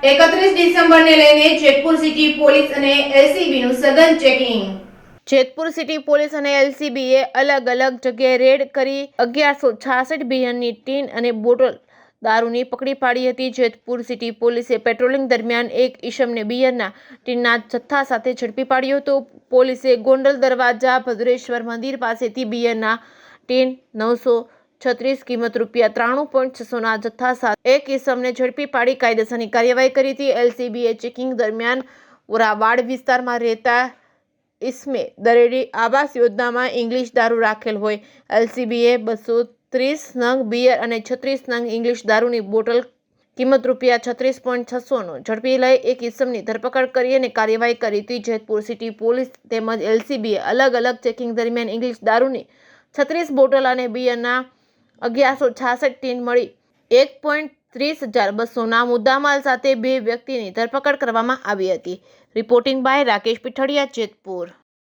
31 ડિસેમ્બરને લઈને Jetpur city police અને એલસીબીનું સઘન ચેકિંગ। જેતપુર સિટી પોલીસ અને એલસીબીએ અલગ અલગ જગ્યાએ રેડ કરી 1166 બિયરની ટીન અને બોટલ દારૂની પકડી પાડી હતી। જેતપુર સિટી પોલીસે પેટ્રોલિંગ દરમિયાન એક ઈસમને બિયરના ટીનના જથ્થા સાથે ઝડપી પાડ્યો હતો। પોલીસે ગોંડલ દરવાજા ભદ્રેશ્વર મંદિર પાસેથી બિયરના ટીન 936 કિંમત ₹93.600ના જથ્થા સાથે એક ઈસમને ઝડપી પાડી કાયદેસરની કાર્યવાહી કરી હતી। એલસીબીએ ચેકિંગ દરમિયાન ઓરાવાડ વિસ્તારમાં રહેતા ઈસમે દરેડી આવાસ યોજનામાં ઇંગ્લિશ દારૂ રાખેલ હોય। એલસીબીએ 230 નંગ બિયર અને 36 નંગ ઇંગ્લિશ દારૂની બોટલ કિંમત ₹36.600નો ઝડપી લઈ એક ઈસમની ધરપકડ કરી અને કાર્યવાહી કરી હતી। જેતપુર સિટી પોલીસ તેમજ એલસીબીએ અલગ અલગ ચેકિંગ દરમિયાન ઇંગ્લિશ દારૂની 36 બોટલ અને બિયરના 1166 ટીન મળી ₹1,30,200ના મુદ્દામાલ સાથે 2 વ્યક્તિની ધરપકડ કરવામાં આવી હતી। Reporting by Rakesh Pithadiya, Jetpur.